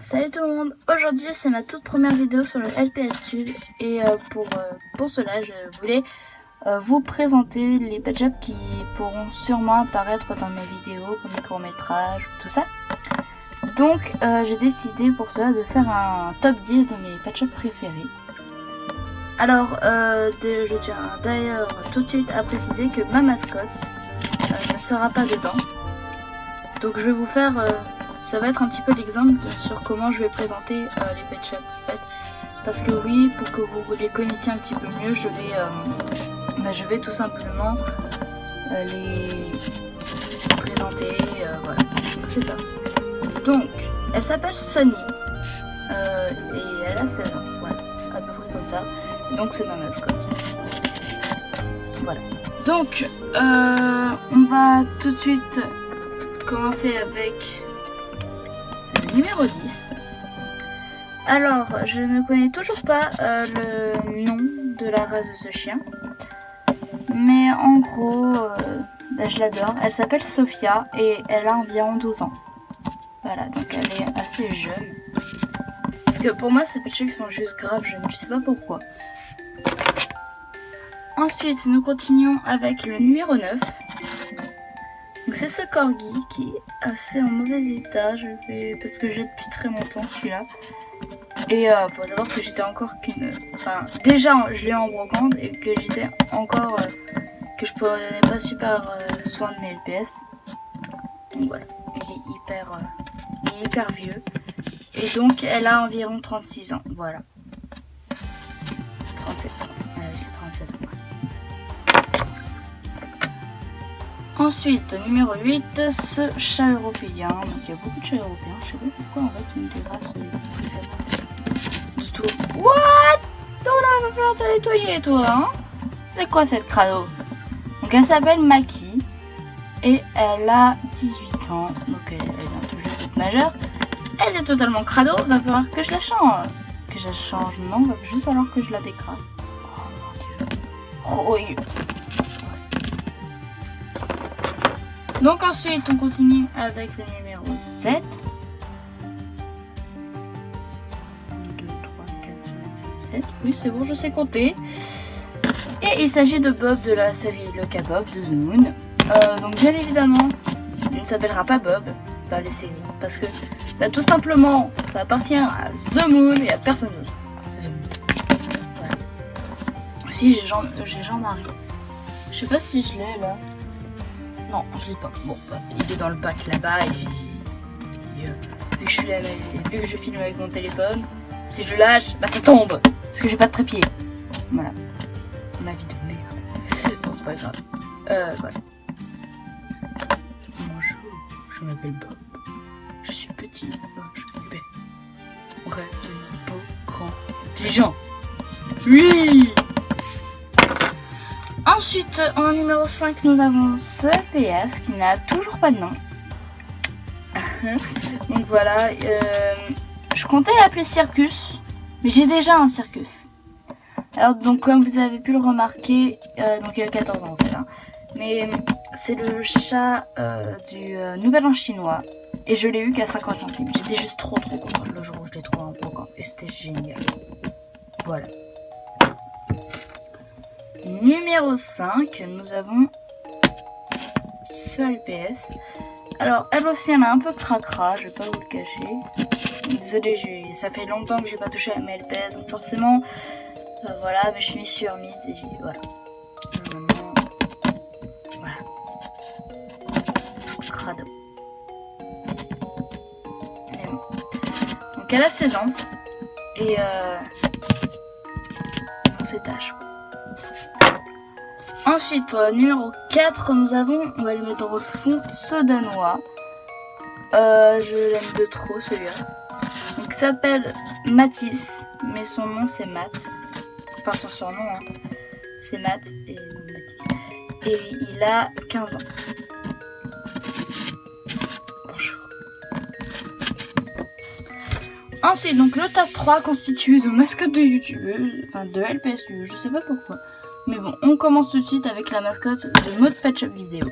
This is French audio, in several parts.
Salut tout le monde, aujourd'hui c'est ma toute première vidéo sur le LPS Tube et pour cela je voulais vous présenter les pet shops qui pourront sûrement apparaître dans mes vidéos comme les courts-métrages ou tout ça. Donc j'ai décidé pour cela de faire un top 10 de mes pet shops préférés. Alors je tiens d'ailleurs tout de suite à préciser que ma mascotte ne sera pas dedans. Donc je vais vous faire... ça va être un petit peu l'exemple sur comment je vais présenter les pet shops en fait. Parce que oui, pour que vous les connaissiez un petit peu mieux, je vais tout simplement les présenter. Voilà, donc c'est pas. Donc, elle s'appelle Sunny et elle a 16 ans. Voilà, à peu près comme ça. Et donc c'est ma mascotte. Voilà. Donc, on va tout de suite commencer avec numéro 10. Alors, je ne connais toujours pas le nom de la race de ce chien. Mais en gros, je l'adore. Elle s'appelle Sophia et elle a environ 12 ans. Voilà, donc elle est assez jeune. Parce que pour moi, ces petits font juste grave jeunes. Je sais pas pourquoi. Ensuite, nous continuons avec le numéro 9. Donc c'est ce corgi qui est assez en mauvais état, parce que j'ai depuis très longtemps celui-là. Et faut savoir que j'étais encore qu'une... Enfin, déjà je l'ai en brocante et que j'étais encore... que je prenais pas super soin de mes LPS. Donc voilà, il est hyper vieux. Et donc elle a environ 36 ans, voilà. 37 ans, c'est 37 ans. Ensuite, numéro 8, ce chat européen. Donc il y a beaucoup de chats européens. Je sais pas pourquoi en fait c'est une des races préférées du tout. What? Donc là, il va falloir te nettoyer toi, hein? C'est quoi cette crado? Donc elle s'appelle Maki. Et elle a 18 ans. Donc elle vient tout juste d'être majeure. Elle est totalement crado. Va falloir que je la change. Que je la change, non, va juste falloir que je la décrase. Oh mon dieu. Oh, oui. Donc ensuite on continue avec le numéro 7. 1, 2, 3, 4, 5, 7. Oui c'est bon, je sais compter. Et il s'agit de Bob de la série Le K-Bob de The Moon. Donc bien évidemment, il ne s'appellera pas Bob dans les séries. Parce que tout simplement, ça appartient à The Moon et à personne d'autre. C'est The Moon. Voilà. Aussi j'ai Jean-Marie. Je sais pas si je l'ai là. Non, je l'ai pas. Bon, il est dans le bac là-bas et vu que je filme avec mon téléphone, si je lâche, ça tombe. Parce que j'ai pas de trépied. Voilà. Ma vie de merde. Bon, c'est pas grave. Voilà. Bonjour, je m'appelle Bob. Je suis petit, moche, épais. On rêve de beau, grand, intelligent. Oui! Ensuite, en numéro 5, nous avons ce LPS qui n'a toujours pas de nom. Donc voilà, je comptais l'appeler Circus, mais j'ai déjà un Circus. Alors donc comme vous avez pu le remarquer, donc il a 14 ans en fait, hein, mais c'est le chat du Nouvel An chinois et je l'ai eu qu'à 50 centimes. J'étais juste trop contente le jour où je l'ai trouvé en brocante et c'était génial. Voilà. Numéro 5, nous avons ce LPS. Alors, elle aussi, elle a un peu cracra, je vais pas vous le cacher. Désolée, ça fait longtemps que j'ai pas touché à mes LPS, donc forcément, voilà, mais je m'y suis remise et voilà. Voilà. Crado. Et bon. Donc, elle a 16 ans et on s'étache. Ensuite, numéro 4, nous avons, on va le mettre dans le fond, ce danois. Je l'aime de trop celui-là. Donc il s'appelle Mathis, mais son nom c'est Matt. Enfin son surnom, hein. C'est Matt et Mathis. Et il a 15 ans. Bonjour. Ensuite, donc le top 3 constitué de mascottes de youtubeuses, enfin de LPSU, je sais pas pourquoi. Mais bon, on commence tout de suite avec la mascotte de Mode Pet Shop Vidéo.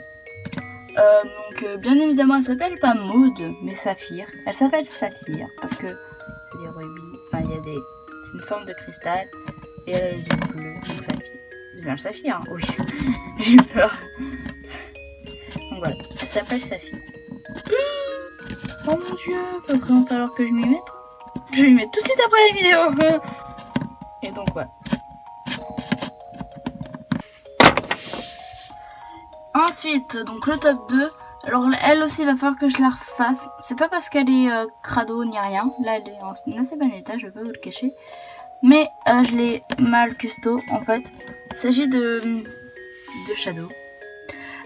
Bien évidemment, elle s'appelle pas Maud, mais Saphir. Elle s'appelle Saphir parce que les rubis, enfin il y a des, c'est une forme de cristal et elle a les yeux bleus, donc Saphir. C'est bien le Saphir, hein. Oui. J'ai eu peur. Donc voilà, elle s'appelle Saphir. Oh mon dieu, après il va falloir que je m'y mette. Je vais m'y mettre tout de suite après la vidéo. Et donc voilà. Ensuite, donc le top 2. Alors elle aussi, il va falloir que je la refasse. C'est pas parce qu'elle est crado ni rien. Là, elle est en assez bon état, je vais pas vous le cacher. Mais je l'ai mal custo en fait. Il s'agit de Shadow.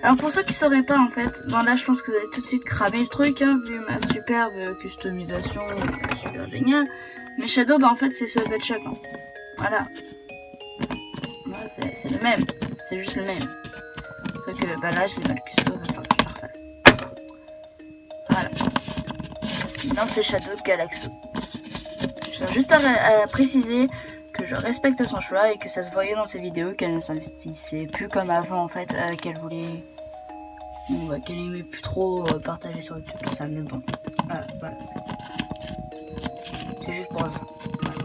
Alors pour ceux qui sauraient pas en fait, bon là je pense que vous avez tout de suite cramé le truc, hein, vu ma superbe customisation, super génial. Mais Shadow, bah en fait c'est ce Pet Shop. Hein. Voilà. Voilà, c'est le même, c'est juste le même. Sauf que bah là je l'ai mal custo, il va falloir que je la refasse. Voilà. Non, c'est Shadow de Galaxo. Je tiens juste à préciser que je respecte son choix et que ça se voyait dans ses vidéos qu'elle ne s'investissait plus comme avant en fait, qu'elle voulait... Bon, bah, qu'elle aimait plus trop partager sur YouTube tout ça, mais bon. Voilà. C'est juste pour ça. Voilà.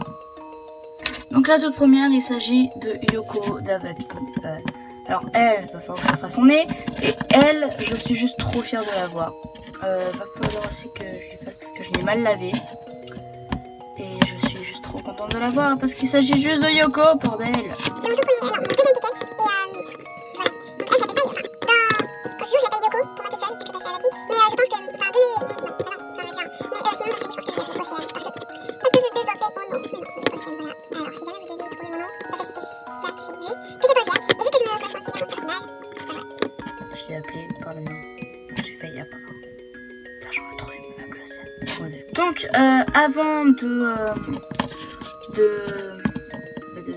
Donc la toute première, il s'agit de Yoko d'Avapi. Alors elle, va falloir que je fasse son nez. Et elle, je suis juste trop fière de la voir. Va falloir aussi que je lui fasse parce que je l'ai mal lavé. Et je suis juste trop contente de la voir parce qu'il s'agit juste de Yoko, bordel. Je l'ai appelé par le nom. J'ai failli apprendre. Putain, je vois trop aimable la scène. Donc, avant de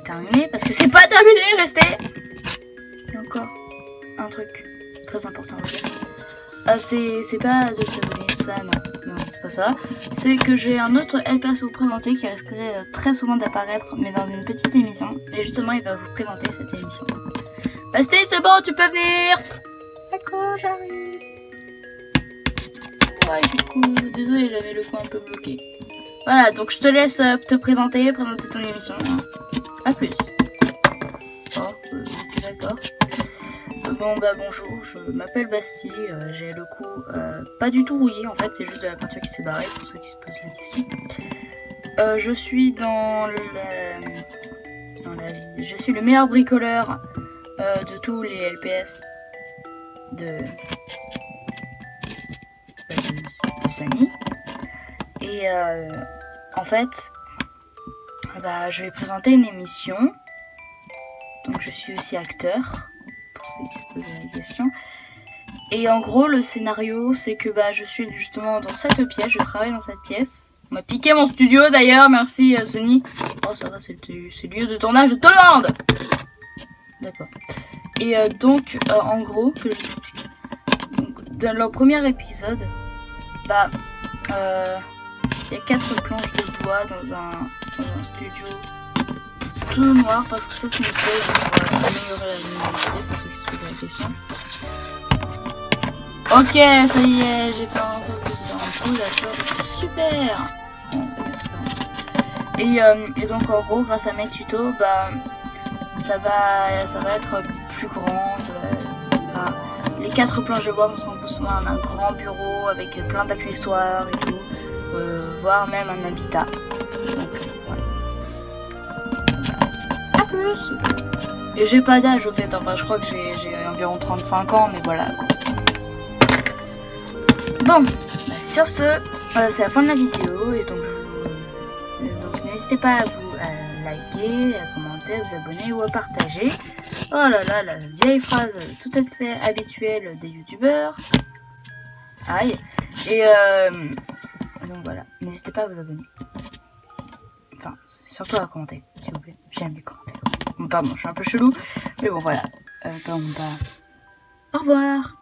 terminer, parce que c'est pas terminé, restez. Il y a encore un truc très important à vous dire. C'est pas de t'abonner, tout ça, non, c'est pas ça. C'est que j'ai un autre LPS à vous présenter qui risquerait très souvent d'apparaître, mais dans une petite émission. Et justement, il va vous présenter cette émission. Bastille, c'est bon, tu peux venir. D'accord, j'arrive. Ouais, du coup, désolé, j'avais le coin un peu bloqué. Voilà, donc je te laisse te présenter ton émission. A plus. Oh, d'accord. Bon bah bonjour, je m'appelle Bastille, j'ai le cou pas du tout rouillé en fait, c'est juste de la peinture qui s'est barrée pour ceux qui se posent la question. Je suis dans la vie, je suis le meilleur bricoleur de tous les LPS de Sunny. Et en fait, bah, je vais présenter une émission, donc je suis aussi acteur. Pour ceux qui se posent la question. Et en gros, le scénario, c'est que bah, je suis justement dans cette pièce, je travaille dans cette pièce. On m'a piqué mon studio d'ailleurs, merci Sony. Oh, ça va, c'est le lieu de tournage de Tolande. D'accord. Et donc, en gros, que je vous explique. Donc, dans le premier épisode, bah, il y a 4 planches de bois dans un studio tout noir parce que ça c'est une chose pour améliorer la luminosité pour ceux qui se posent la question. Ok, ça y est, j'ai fait en sorte que c'était un trou, d'accord, super. Et donc en gros, grâce à mes tutos, bah ça va être plus grand, les 4 planches de bois vont se transformer en un grand bureau avec plein d'accessoires et tout, voire même un habitat. Donc voilà. Plus. Et j'ai pas d'âge au fait, enfin je crois que j'ai environ 35 ans, mais voilà quoi. Bon, bah, sur ce, c'est la fin de la vidéo et donc n'hésitez pas à vous liker, à commenter, à vous abonner ou à partager. Oh là là, la vieille phrase tout à fait habituelle des youtubeurs. Aïe. Et donc voilà, n'hésitez pas à vous abonner. Enfin, surtout à commenter, s'il vous plaît. J'aime les commentaires. Bon, pardon, je suis un peu chelou. Mais bon, voilà. Au revoir.